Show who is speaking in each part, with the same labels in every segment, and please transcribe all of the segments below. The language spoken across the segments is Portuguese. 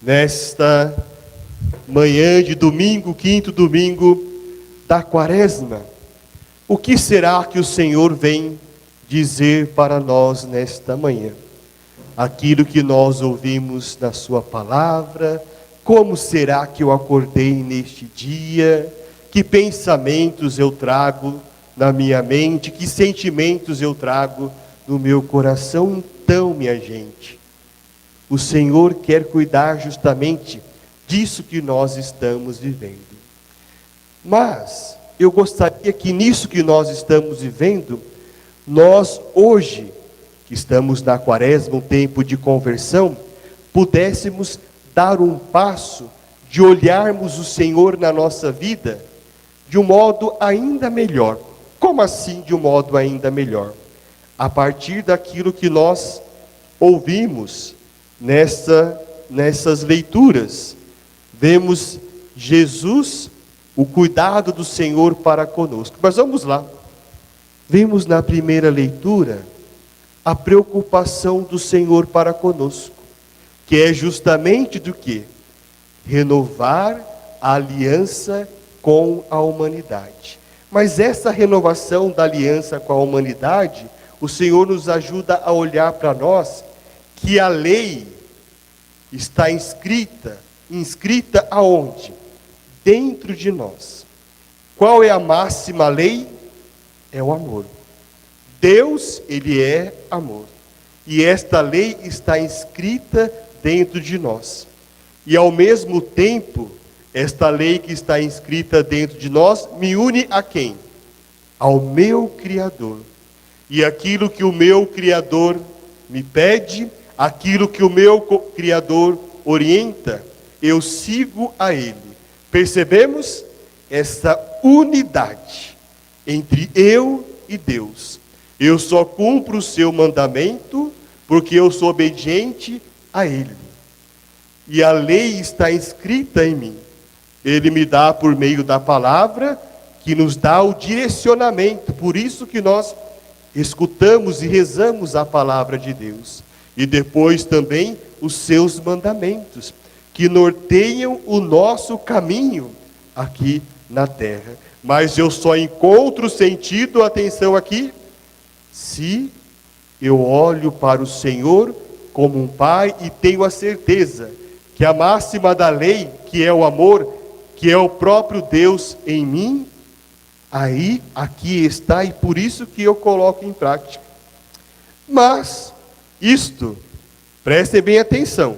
Speaker 1: Nesta manhã de domingo, quinto domingo da Quaresma, o que será que o Senhor vem dizer para nós nesta manhã? Aquilo que nós ouvimos na sua palavra, como será que eu acordei neste dia? Que pensamentos eu trago na minha mente? Que sentimentos eu trago no meu coração? Então, minha gente, o Senhor quer cuidar justamente disso que nós estamos vivendo. Mas eu gostaria que nisso que nós estamos vivendo, nós hoje, que estamos na Quaresma, um tempo de conversão, pudéssemos dar um passo de olharmos o Senhor na nossa vida de um modo ainda melhor. Como assim de um modo ainda melhor? A partir daquilo que nós ouvimos nessas leituras, vemos Jesus, o cuidado do Senhor para conosco. Mas vamos lá. Vemos na primeira leitura a preocupação do Senhor para conosco, que é justamente do que? Renovar a aliança com a humanidade. Mas essa renovação da aliança com a humanidade, o Senhor nos ajuda a olhar para nós que a lei está inscrita aonde? Dentro de nós. Qual é a máxima lei? É o amor. Deus, Ele é amor. E esta lei está inscrita dentro de nós. E ao mesmo tempo, esta lei que está inscrita dentro de nós, me une a quem? Ao meu Criador. E aquilo que o meu Criador me pede, aquilo que o meu Criador orienta, eu sigo a Ele. Percebemos essa unidade entre eu e Deus. Eu só cumpro o seu mandamento porque eu sou obediente a Ele. E a lei está inscrita em mim. Ele me dá por meio da palavra, que nos dá o direcionamento. Por isso que nós escutamos e rezamos a palavra de Deus. E depois também os seus mandamentos, que norteiam o nosso caminho aqui na terra. Mas eu só encontro sentido, atenção aqui, se eu olho para o Senhor como um pai e tenho a certeza que a máxima da lei, que é o amor, que é o próprio Deus em mim, aí, aqui está, e por isso que eu coloco em prática. Mas isto, prestem bem atenção.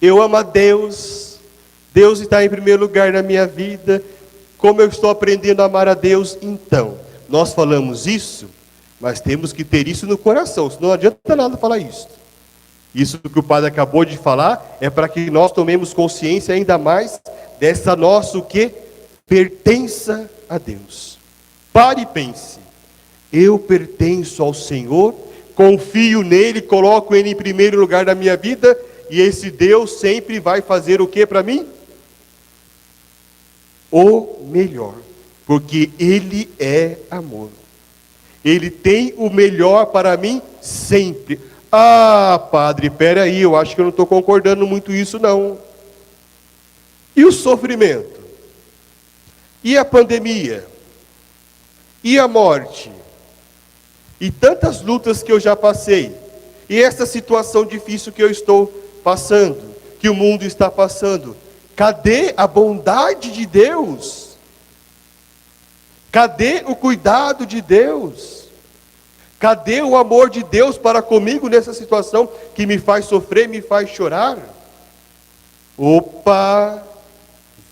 Speaker 1: Eu amo a Deus, Deus está em primeiro lugar na minha vida. Como eu estou aprendendo a amar a Deus? Então, nós falamos isso, mas temos que ter isso no coração, senão não adianta nada falar isso. Isso que o padre acabou de falar é para que nós tomemos consciência ainda mais dessa nossa o quê? Pertença a Deus. Pare e pense. Eu pertenço ao Senhor, confio nele, coloco ele em primeiro lugar na minha vida, e esse Deus sempre vai fazer o que para mim? O melhor, porque ele é amor. Ele tem o melhor para mim sempre. Ah, padre, peraí, eu acho que eu não estou concordando muito isso não. E o sofrimento? E a pandemia? E a morte? E tantas lutas que eu já passei? E essa situação difícil que eu estou passando, que o mundo está passando? Cadê a bondade de Deus? Cadê o cuidado de Deus? Cadê o amor de Deus para comigo nessa situação que me faz sofrer, me faz chorar? Opa!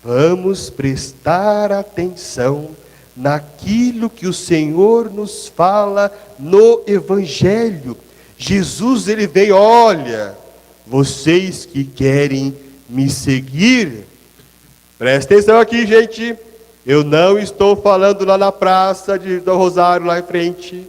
Speaker 1: Vamos prestar atenção naquilo que o Senhor nos fala no Evangelho. Jesus, ele veio, olha, vocês que querem me seguir, presta atenção aqui, gente, eu não estou falando lá na praça do Rosário, lá em frente,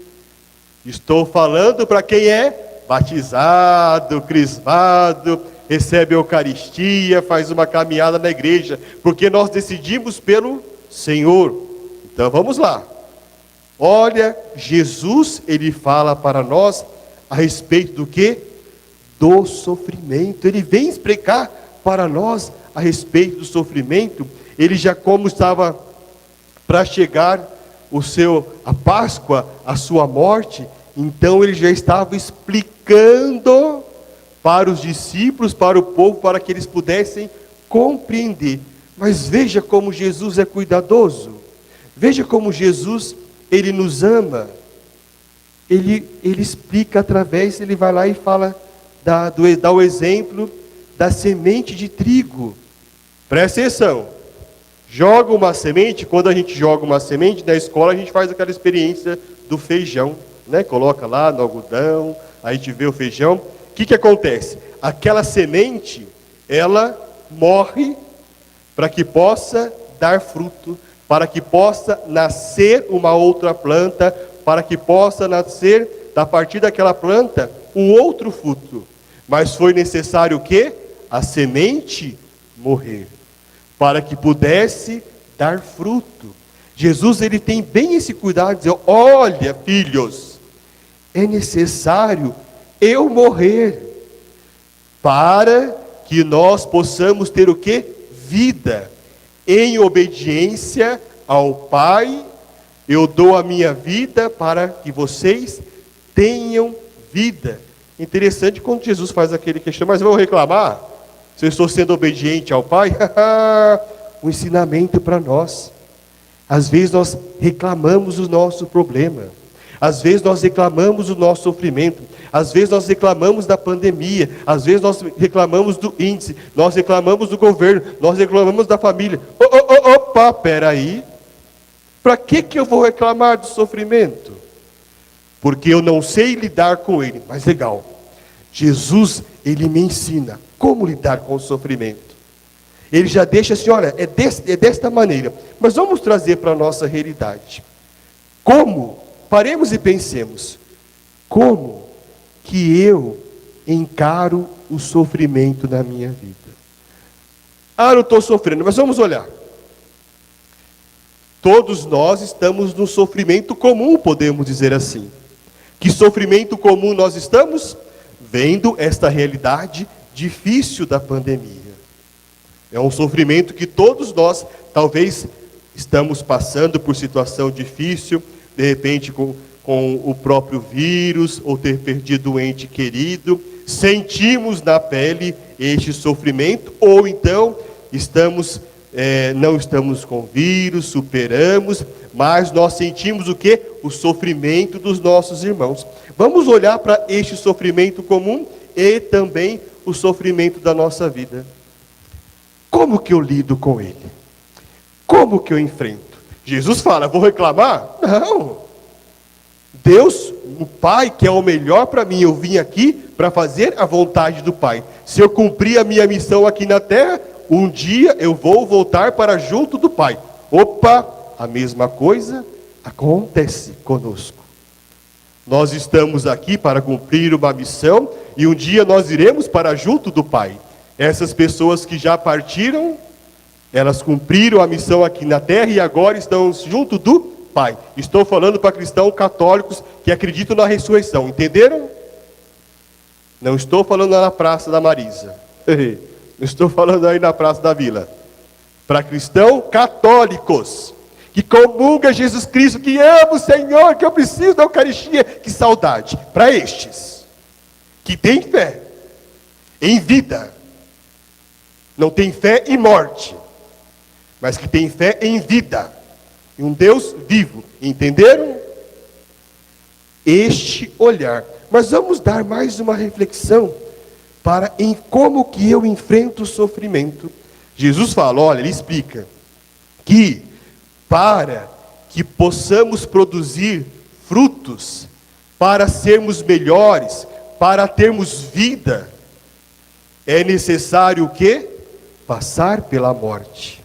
Speaker 1: estou falando para quem é batizado, crismado, recebe a Eucaristia, faz uma caminhada na igreja, porque nós decidimos pelo Senhor. Então vamos lá. Olha, Jesus, ele fala para nós a respeito do quê? do sofrimento. Ele vem explicar para nós a respeito do sofrimento. Ele já, como estava para chegar a Páscoa, a sua morte, então ele já estava explicando para os discípulos, para o povo, para que eles pudessem compreender. Mas veja como Jesus é cuidadoso. Veja como Jesus, ele nos ama. Ele explica através, ele vai lá e fala, dá o exemplo da semente de trigo. Presta atenção. Joga uma semente, quando a gente joga uma semente, na escola a gente faz aquela experiência do feijão, né? Coloca lá no algodão, aí a gente vê o feijão. O que acontece? Aquela semente, ela morre para que possa dar fruto, para que possa nascer uma outra planta, para que possa nascer, a partir daquela planta, um outro fruto. Mas foi necessário o quê? A semente morrer, para que pudesse dar fruto. Jesus, ele tem bem esse cuidado de dizer, olha, filhos, é necessário eu morrer, para que nós possamos ter o quê? Vida. Em obediência ao Pai, eu dou a minha vida para que vocês tenham vida. Interessante quando Jesus faz aquele questionamento, mas eu vou reclamar? Se eu estou sendo obediente ao Pai? Um ensinamento para nós. Às vezes nós reclamamos o nosso problema. Às vezes nós reclamamos o nosso sofrimento. Às vezes nós reclamamos da pandemia. Às vezes nós reclamamos do índice. Nós reclamamos do governo. Nós reclamamos da família. Opa, peraí. Para que eu vou reclamar do sofrimento? Porque eu não sei lidar com ele. Mas legal. Jesus, ele me ensina como lidar com o sofrimento. Ele já deixa assim, olha, é desta maneira. Mas vamos trazer para a nossa realidade. Como? Paremos e pensemos. Como que eu encaro o sofrimento na minha vida? Ah, eu estou sofrendo, mas vamos olhar. Todos nós estamos num sofrimento comum, podemos dizer assim. Que sofrimento comum nós estamos? Vendo esta realidade difícil da pandemia. É um sofrimento que todos nós, talvez, estamos passando por situação difícil, de repente com o próprio vírus, ou ter perdido um ente querido, sentimos na pele este sofrimento, ou então não estamos com vírus, superamos, mas nós sentimos o quê? O sofrimento dos nossos irmãos. Vamos olhar para este sofrimento comum e também o sofrimento da nossa vida. Como que eu lido com ele? Como que eu enfrento? Jesus fala, vou reclamar? Não. Deus, o Pai, que é o melhor para mim, eu vim aqui para fazer a vontade do Pai. Se eu cumprir a minha missão aqui na terra, um dia eu vou voltar para junto do Pai. Opa, a mesma coisa acontece conosco. Nós estamos aqui para cumprir uma missão e um dia nós iremos para junto do Pai. Essas pessoas que já partiram, elas cumpriram a missão aqui na terra e agora estão junto do Pai. Estou falando para cristãos católicos que acreditam na ressurreição, entenderam? Não estou falando na Praça da Marisa. Não estou falando aí na Praça da Vila. Para cristãos católicos, que comungam Jesus Cristo, que ama o Senhor, que eu preciso da Eucaristia, que saudade. Para estes, que têm fé em vida, não tem fé em morte, mas que tem fé em vida, em um Deus vivo, entenderam? Este olhar. Mas vamos dar mais uma reflexão em como que eu enfrento o sofrimento. Jesus fala, olha, ele explica, que para que possamos produzir frutos, para sermos melhores, para termos vida, é necessário o quê? Passar pela morte.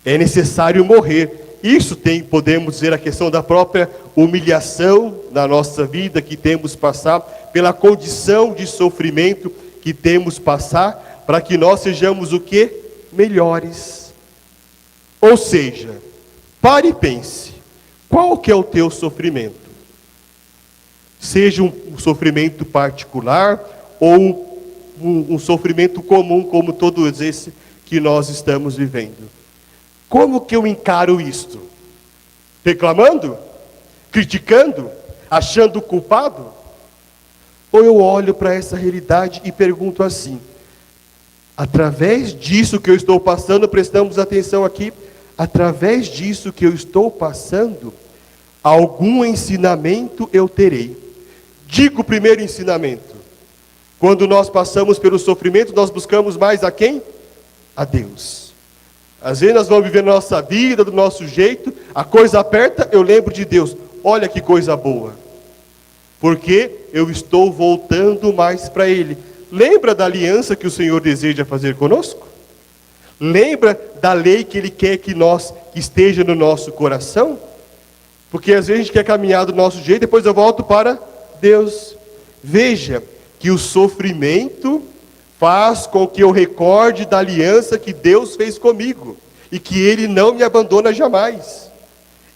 Speaker 1: É necessário morrer. Isso podemos dizer, a questão da própria humilhação na nossa vida que temos passar, pela condição de sofrimento que temos passar, para que nós sejamos o quê? Melhores. Ou seja, pare e pense, qual que é o teu sofrimento? Seja um sofrimento particular, ou um sofrimento comum como todos esse que nós estamos vivendo. Como que eu encaro isto? Reclamando? Criticando? Achando culpado? Ou eu olho para essa realidade e pergunto assim: através disso que eu estou passando, prestamos atenção aqui, através disso que eu estou passando, algum ensinamento eu terei. Digo o primeiro ensinamento: quando nós passamos pelo sofrimento, nós buscamos mais a quem? A Deus. Às vezes nós vamos viver a nossa vida do nosso jeito, a coisa aperta, eu lembro de Deus. Olha que coisa boa, porque eu estou voltando mais para Ele. Lembra da aliança que o Senhor deseja fazer conosco? Lembra da lei que Ele quer que esteja no nosso coração? Porque às vezes a gente quer caminhar do nosso jeito, depois eu volto para Deus. Veja que o sofrimento faz com que eu recorde da aliança que Deus fez comigo, e que Ele não me abandona jamais.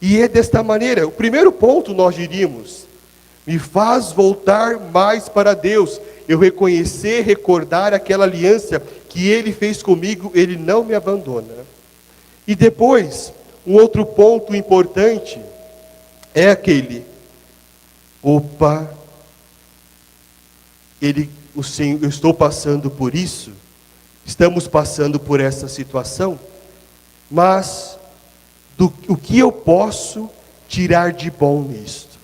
Speaker 1: E é desta maneira, o primeiro ponto nós diríamos, me faz voltar mais para Deus, eu reconhecer, recordar aquela aliança que Ele fez comigo, Ele não me abandona. E depois, um outro ponto importante, é aquele, opa, eu estou passando por isso, estamos passando por essa situação, mas o que eu posso tirar de bom nisto?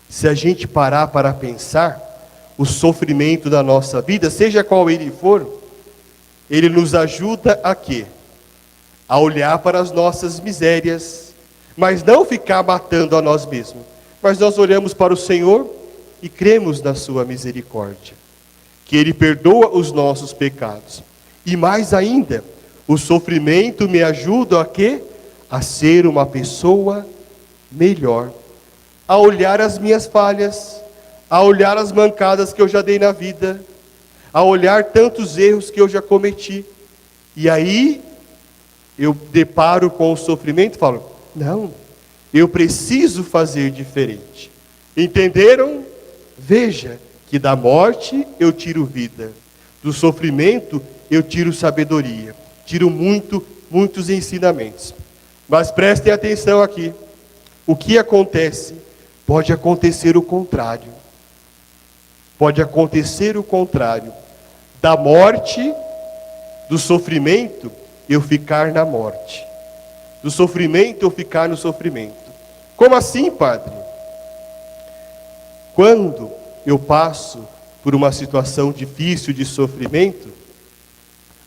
Speaker 1: Se a gente parar para pensar, o sofrimento da nossa vida, seja qual ele for, ele nos ajuda a quê? A olhar para as nossas misérias, mas não ficar matando a nós mesmos. Mas nós olhamos para o Senhor e cremos na sua misericórdia, que Ele perdoa os nossos pecados. E mais ainda, o sofrimento me ajuda a quê? A ser uma pessoa melhor, a olhar as minhas falhas, a olhar as mancadas que eu já dei na vida, a olhar tantos erros que eu já cometi. E aí, eu deparo com o sofrimento e falo, não, eu preciso fazer diferente. Entenderam? Veja que da morte eu tiro vida, do sofrimento eu tiro sabedoria, tiro muitos ensinamentos. Mas prestem atenção aqui, o que acontece? Pode acontecer o contrário. Pode acontecer o contrário. Da morte, do sofrimento, eu ficar na morte. Do sofrimento, eu ficar no sofrimento. Como assim, Padre? Quando eu passo por uma situação difícil de sofrimento,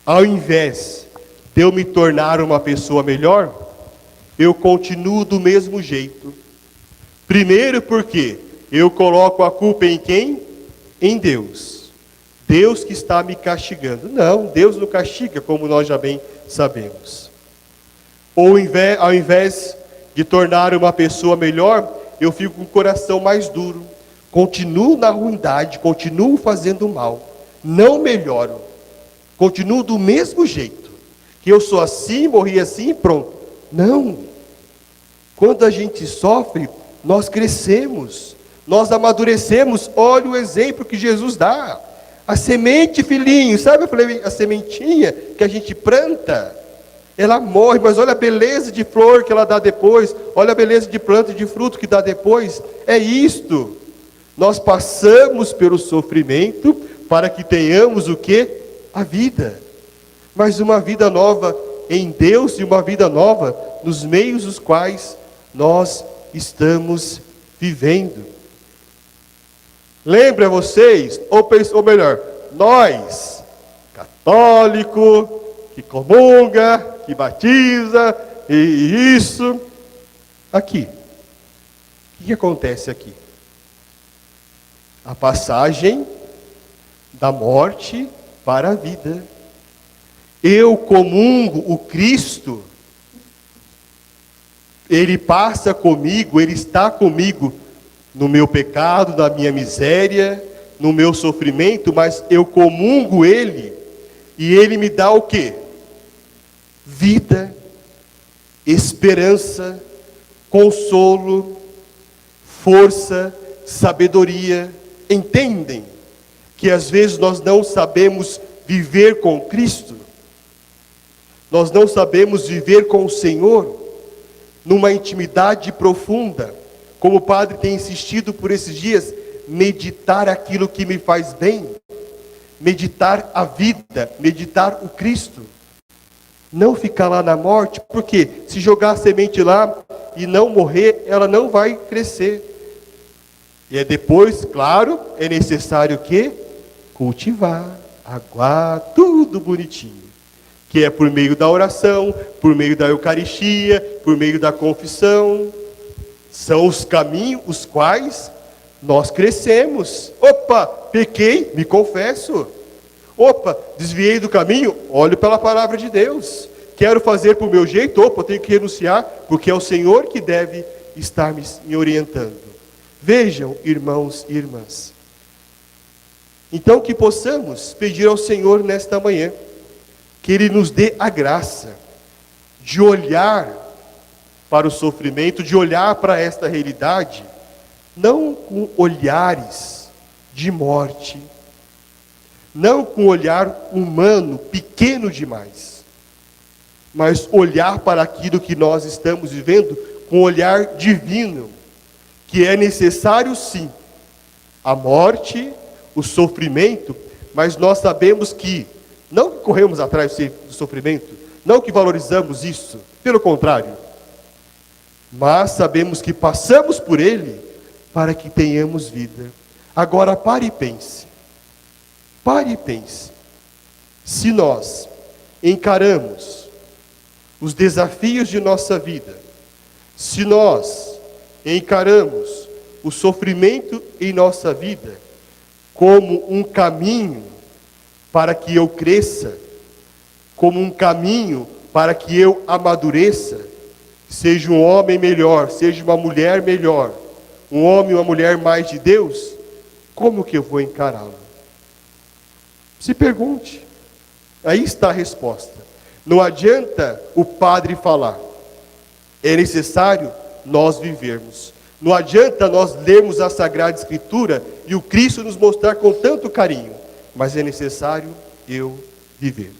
Speaker 1: ao invés de eu me tornar uma pessoa melhor, eu continuo do mesmo jeito. Primeiro porque eu coloco a culpa em quem? Em Deus. Deus que está me castigando. Não, Deus não castiga, como nós já bem sabemos. Ou ao invés de tornar uma pessoa melhor, eu fico com o coração mais duro. Continuo na ruindade, continuo fazendo mal. Não melhoro. Continuo do mesmo jeito. Que eu sou assim, morri assim e pronto. Não. Quando a gente sofre, nós crescemos. Nós amadurecemos. Olha o exemplo que Jesus dá. A semente, filhinho, sabe a sementinha que a gente planta? Ela morre, mas olha a beleza de flor que ela dá depois. Olha a beleza de planta e de fruto que dá depois. É isto. Nós passamos pelo sofrimento para que tenhamos o quê? A vida. Mas uma vida nova em Deus e uma vida nova nos meios dos quais nós estamos vivendo. Lembra vocês, ou melhor, nós, católico, que comunga, que batiza, e isso, aqui. O que acontece aqui? A passagem da morte para a vida. Eu comungo o Cristo, Ele passa comigo, Ele está comigo no meu pecado, na minha miséria, no meu sofrimento, mas eu comungo Ele, e Ele me dá o quê? Vida, esperança, consolo, força, sabedoria. Entendem que às vezes nós não sabemos viver com Cristo, nós não sabemos viver com o Senhor, numa intimidade profunda, como o Padre tem insistido por esses dias, meditar aquilo que me faz bem, meditar a vida, meditar o Cristo, não ficar lá na morte, porque se jogar a semente lá e não morrer, ela não vai crescer. E é depois, claro, é necessário o quê? Cultivar, aguar, tudo bonitinho. Que é por meio da oração, por meio da Eucaristia, por meio da confissão. São os caminhos os quais nós crescemos. Opa, pequei, me confesso. Opa, desviei do caminho, olho pela palavra de Deus. Quero fazer por meu jeito, opa, eu tenho que renunciar, porque é o Senhor que deve estar me orientando. Vejam, irmãos e irmãs. Então que possamos pedir ao Senhor nesta manhã, que Ele nos dê a graça de olhar para o sofrimento, de olhar para esta realidade, não com olhares de morte, não com olhar humano, pequeno demais, mas olhar para aquilo que nós estamos vivendo com olhar divino, que é necessário sim, a morte, o sofrimento, mas nós sabemos que não corremos atrás do sofrimento, não que valorizamos isso, pelo contrário, mas sabemos que passamos por ele para que tenhamos vida. Agora pare e pense, se nós encaramos os desafios de nossa vida, se nós encaramos o sofrimento em nossa vida como um caminho para que eu cresça, como um caminho para que eu amadureça, seja um homem melhor, seja uma mulher melhor, um homem e uma mulher mais de Deus, como que eu vou encará-lo? Se pergunte, aí está a resposta. Não adianta o padre falar, é necessário nós vivermos. Não adianta nós lermos a Sagrada Escritura e o Cristo nos mostrar com tanto carinho, mas é necessário eu viver.